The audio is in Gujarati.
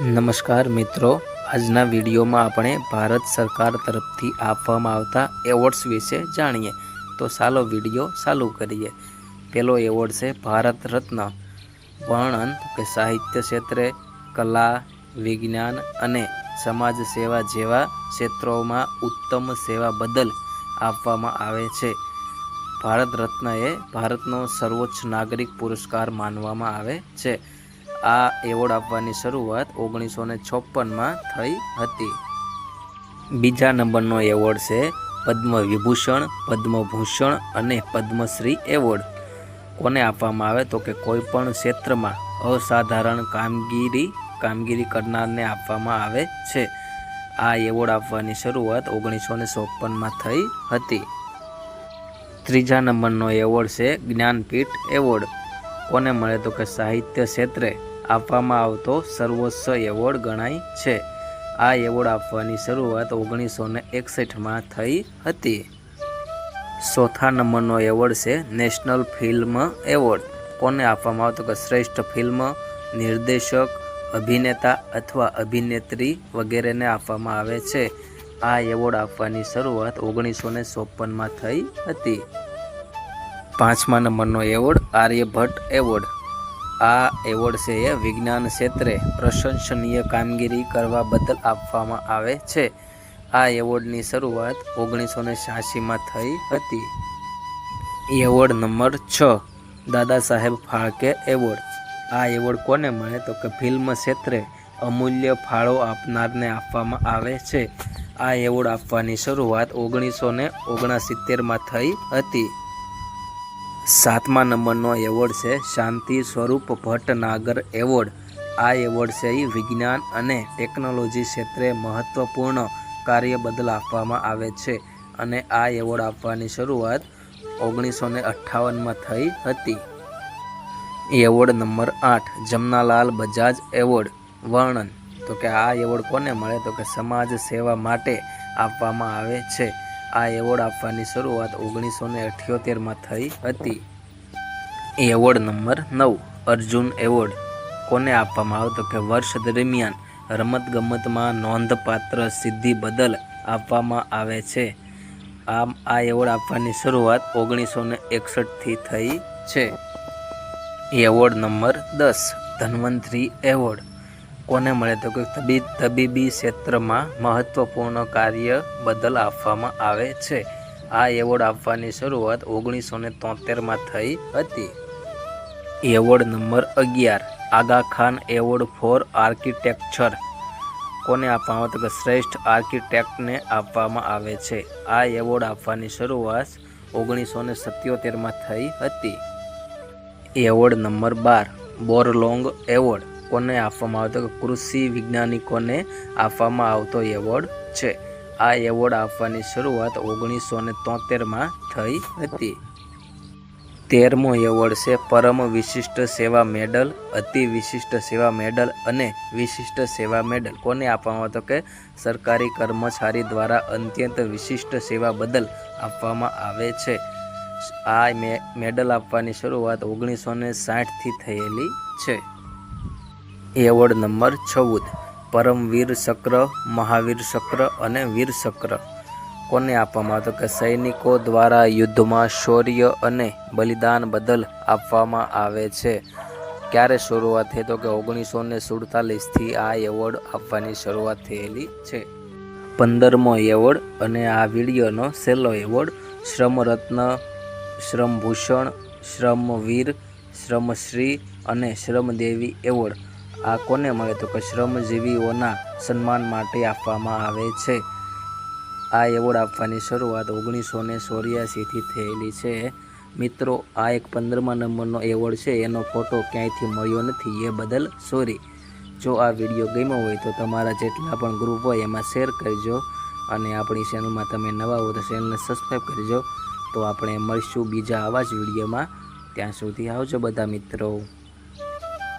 નમસ્કાર મિત્રો, આજના વિડીયોમાં આપણે ભારત સરકાર તરફથી આપવામાં આવતા એવોર્ડ્સ વિશે જાણીએ. તો ચાલો વિડીયો ચાલુ કરીએ. પહેલો એવોર્ડ છે ભારત રત્ન. વર્ણન કે સાહિત્ય ક્ષેત્રે, કલા, વિજ્ઞાન અને સમાજ સેવા જેવા ક્ષેત્રોમાં ઉત્તમ સેવા બદલ આપવામાં આવે છે. ભારત રત્ન એ ભારતનો સર્વોચ્ચ નાગરિક પુરસ્કાર માનવામાં આવે છે. આ એવોર્ડ આપવાની શરૂઆત 1956માં થઈ હતી. બીજા નંબરનો એવોર્ડ છે પદ્મ વિભૂષણ, પદ્મભૂષણ અને પદ્મશ્રી એવોર્ડ. કોને આપવામાં આવે તો કે કોઈ પણ ક્ષેત્રમાં અસાધારણ કામગીરી કરનારને આપવામાં આવે છે. આ એવોર્ડ આપવાની શરૂઆત 1954માં થઈ હતી. ત્રીજા નંબરનો એવોર્ડ છે જ્ઞાનપીઠ એવોર્ડ. કોને મળે તો કે સાહિત્ય ક્ષેત્રે આપવામાં આવતો સર્વોચ્ચ એવોર્ડ ગણાય છે. આ એવોર્ડ આપવાની શરૂઆત 1961માં થઈ હતી. ચોથા નંબરનો એવોર્ડ છે નેશનલ ફિલ્મ એવોર્ડ. કોને આપવામાં આવે તો કે શ્રેષ્ઠ ફિલ્મ નિર્દેશક, અભિનેતા અથવા અભિનેત્રી વગેરેને આપવામાં આવે છે. આ એવોર્ડ આપવાની શરૂઆત 1954માં થઈ હતી. પાંચમા નંબરનો એવોર્ડ આર્યભટ્ટ એવોર્ડ. આ એવોર્ડ છે એ વિજ્ઞાન ક્ષેત્રે પ્રશંસનીય કામગીરી કરવા બદલ આપવામાં આવે છે. આ એવોર્ડની શરૂઆત 1986માં થઈ હતી. Award number 6 Dada Saheb Phalke award. આ એવોર્ડ કોને મળે તો કે ફિલ્મ ક્ષેત્રે અમૂલ્ય ફાળો આપનારને આપવામાં આવે છે. આ એવોર્ડ આપવાની શરૂઆત 1969માં થઈ હતી. સાતમા નંબરનો એવોર્ડ છે શાંતિ સ્વરૂપ ભટ્ટનાગર એવોર્ડ. આ એવોર્ડ છે એ વિજ્ઞાન અને ટેકનોલોજી ક્ષેત્રે મહત્વપૂર્ણ કાર્ય બદલ આપવામાં આવે છે અને આ એવોર્ડ આપવાની શરૂઆત 1958માં થઈ હતી. Award number 8 Jamnalal Bajaj award. વર્ણન તો કે આ એવોર્ડ કોને મળે તો કે સમાજ સેવા માટે આપવામાં આવે છે. આ એવોર્ડ આપવાની શરૂઆત 1978માં થઈ હતી. Award number 9 Arjun award. કોને આપવામાં આવે તો કે વર્ષ દરમિયાન રમતગમતમાં નોંધપાત્ર સિદ્ધિ બદલ આપવામાં આવે છે. આ એવોર્ડ આપવાની શરૂઆત 1961થી થઈ છે. એવોર્ડ નંબર 10 ધન્વંતરી એવોર્ડ. કોને મળે તો કે તબીબી ક્ષેત્રમાં મહત્વપૂર્ણ કાર્ય બદલ આપવામાં આવે છે. આ એવોર્ડ આપવાની શરૂઆત 1973માં થઈ હતી. એવોર્ડ નંબર 11 આગા ખાન એવોર્ડ ફોર આર્કિટેક્ચર. કોને આપવામાં આવે તો કે શ્રેષ્ઠ આર્કિટેક્ટને આપવામાં આવે છે. આ એવોર્ડ આપવાની શરૂઆત 1977માં થઈ હતી. Award number 12 Borlaug award. કોને આપવામાં આવે તો કે કૃષિ વૈજ્ઞાનિકોને આપવામાં આવતો એવોર્ડ છે. આ એવોર્ડ આપવાની શરૂઆત 1973માં થઈ હતી. 13મો એવોર્ડ છે પરમ વિશિષ્ટ સેવા મેડલ, અતિ વિશિષ્ટ સેવા મેડલ અને વિશિષ્ટ સેવા મેડલ. કોને આપવામાં આવે તો કે સરકારી કર્મચારી દ્વારા અત્યંત વિશિષ્ટ સેવા બદલ આપવામાં આવે છે. આ મેડલ આપવાની શરૂઆત 1960થી થયેલી છે. એવોર્ડ નંબર 14 પરમવીર ચક્ર, મહાવીર ચક્ર અને વીર ચક્ર. કોને આપવામાં આવે તો કે સૈનિકો દ્વારા યુદ્ધમાં શૌર્ય અને બલિદાન બદલ આપવામાં આવે છે. ક્યારે શરૂઆત થઈ તો કે 1947થી આ એવોર્ડ આપવાની શરૂઆત થયેલી છે. 15મો એવોર્ડ અને આ વિડીયોનો છેલ્લો એવોર્ડ શ્રમરત્ન, શ્રમભૂષણ, શ્રમવીર, શ્રમશ્રી અને શ્રમદેવી એવોર્ડ. આ કોને મળે તો કે શ્રમજીવીઓના સન્માન માટે આપવામાં આવે છે. આ એવોર્ડ આપવાની શરૂઆત 1984થી થયેલી છે. મિત્રો, આ એક 15મા નંબરનો એવોર્ડ છે, એનો ફોટો ક્યાંયથી મળ્યો નથી, એ બદલ સોરી. જો આ વિડીયો ગમ્યો હોય તો તમારા જેટલા પણ ગ્રુપ હોય એમાં શેર કરજો અને આપણી ચેનલમાં તમે નવા હો તો ચેનલને સબસ્ક્રાઈબ કરજો. તો આપણે મળીશું બીજા આવા જ વિડીયોમાં. ત્યાં સુધી આવજો બધા મિત્રો.